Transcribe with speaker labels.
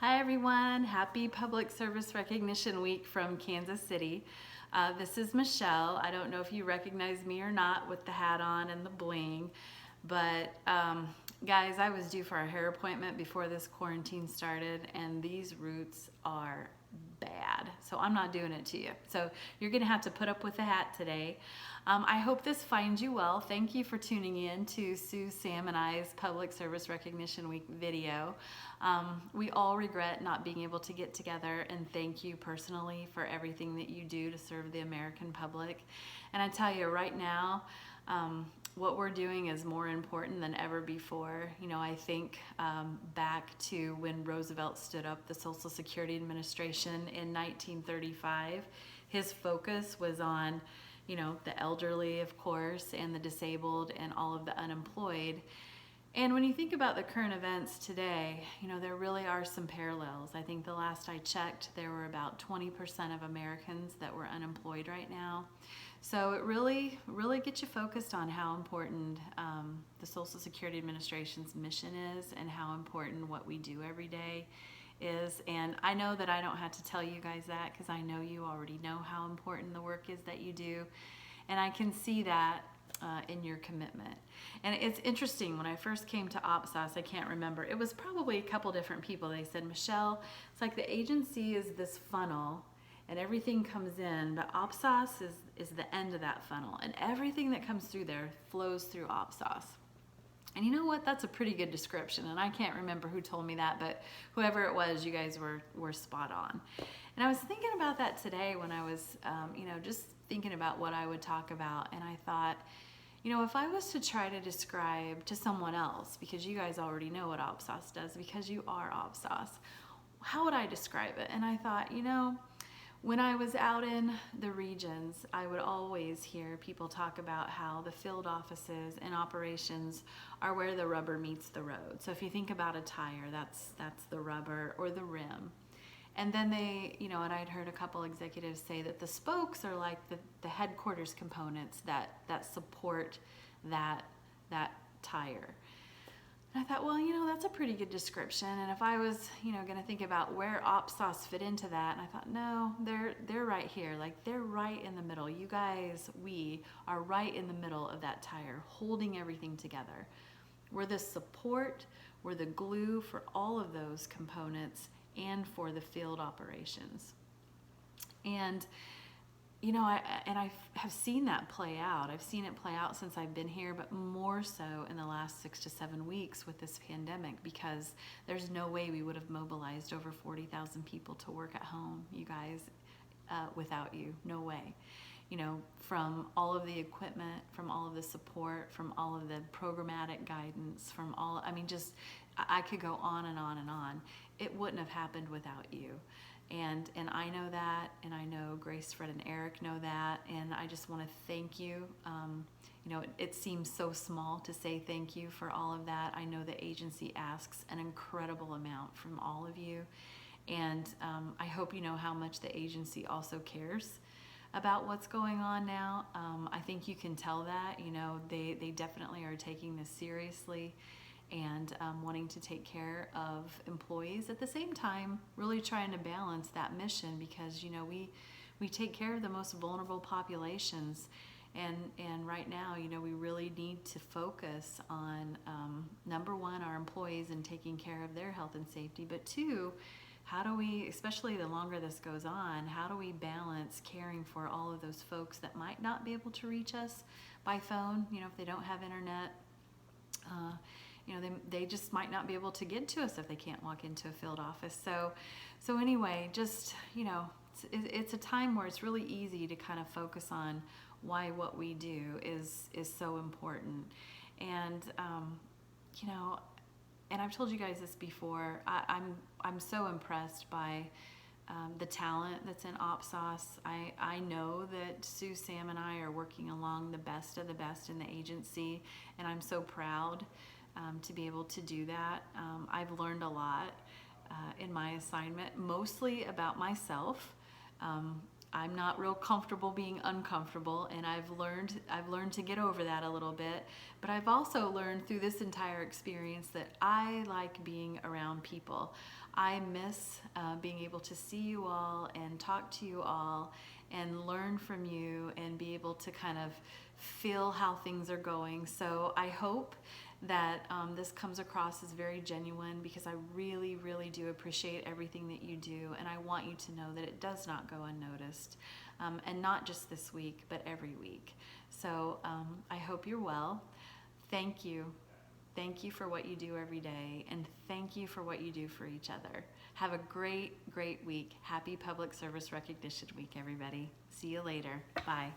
Speaker 1: Hi everyone, happy Public Service Recognition Week from Kansas City. This is Michelle. I don't know if you recognize me or not with the hat on and the bling, but guys, I was due for a hair appointment before this quarantine started, and these roots are bad. So I'm not doing it to you. So you're gonna have to put up with the hat today. I hope this finds you well. Thank you for tuning in to Sue, Sam, and I's Public Service Recognition Week video. We all regret not being able to get together, and thank you personally for everything that you do to serve the American public. And I tell you right now, what we're doing is more important than ever before. You know, I think back to when Roosevelt stood up the Social Security Administration in 1935. His focus was on, you know, the elderly, of course, and the disabled and all of the unemployed. And when you think about the current events today, you know, there really are some parallels. I think the last I checked, there were about 20% of Americans that were unemployed right now. So it really gets you focused on how important the Social Security Administration's mission is and how important what we do every day is. And I know that I don't have to tell you guys that, because I know you already know how important the work is that you do. And I can see that in your commitment. And it's interesting, when I first came to OPSOS, I can't remember, it was probably a couple different people. They said, Michelle, it's like the agency is this funnel and everything comes in, but OPSOS is the end of that funnel, and everything that comes through there flows through OPSOS. And you know what? That's a pretty good description, and I can't remember who told me that, but whoever it was, you guys were spot on. And I was thinking about that today when I was, just thinking about what I would talk about, and I thought, you know, if I was to try to describe to someone else, because you guys already know what OPSOS does, because you are OPSOS, how would I describe it? And I thought, you know, when I was out in the regions, I would always hear people talk about how the field offices and operations are where the rubber meets the road. So if you think about a tire, that's the rubber or the rim. And then they, you know, and I'd heard a couple executives say that the spokes are like the headquarters components that support that tire. And I thought, well, you know, that's a pretty good description. And if I was, you know, going to think about where OPSOS fit into that, and I thought, no, they're right here. Like, they're right in the middle. You guys, we are right in the middle of that tire, holding everything together. We're the support, we're the glue for all of those components and for the field operations. And you know, I have seen that play out. I've seen it play out since I've been here, but more so in the last 6 to 7 weeks with this pandemic, because there's no way we would have mobilized over 40,000 people to work at home, you guys, without you. No way. You know, from all of the equipment, from all of the support, from all of the programmatic guidance, from all, I mean, just, I could go on and on and on. It wouldn't have happened without you. And I know that, and I know Grace, Fred, and Eric know that, and I just want to thank you. You know, it seems so small to say thank you for all of that. I know the agency asks an incredible amount from all of you, and I hope you know how much the agency also cares about what's going on now. I think you can tell that. You know, they definitely are taking this seriously, and wanting to take care of employees at the same time, really trying to balance that mission, because, you know, we take care of the most vulnerable populations, and right now, you know, we really need to focus on number one, our employees and taking care of their health and safety, but two, how do we, especially the longer this goes on, how do we balance caring for all of those folks that might not be able to reach us by phone, you know, if they don't have internet, you know, they just might not be able to get to us if they can't walk into a field office. So anyway, just, you know, it's a time where it's really easy to kind of focus on why what we do is so important. And, you know, and I've told you guys this before, I'm so impressed by the talent that's in OPSOS. I know that Sue, Sam, and I are working along the best of the best in the agency, and I'm so proud to be able to do that. I've learned a lot in my assignment, mostly about myself. I'm not real comfortable being uncomfortable, and I've learned to get over that a little bit. But I've also learned through this entire experience that I like being around people. I miss being able to see you all and talk to you all and learn from you and be able to kind of feel how things are going. So I hope that this comes across as very genuine, because I really, really do appreciate everything that you do, and I want you to know that it does not go unnoticed, and not just this week, but every week. So I hope you're well. Thank you. Thank you for what you do every day, and thank you for what you do for each other. Have a great, great week. Happy Public Service Recognition Week, everybody. See you later. Bye.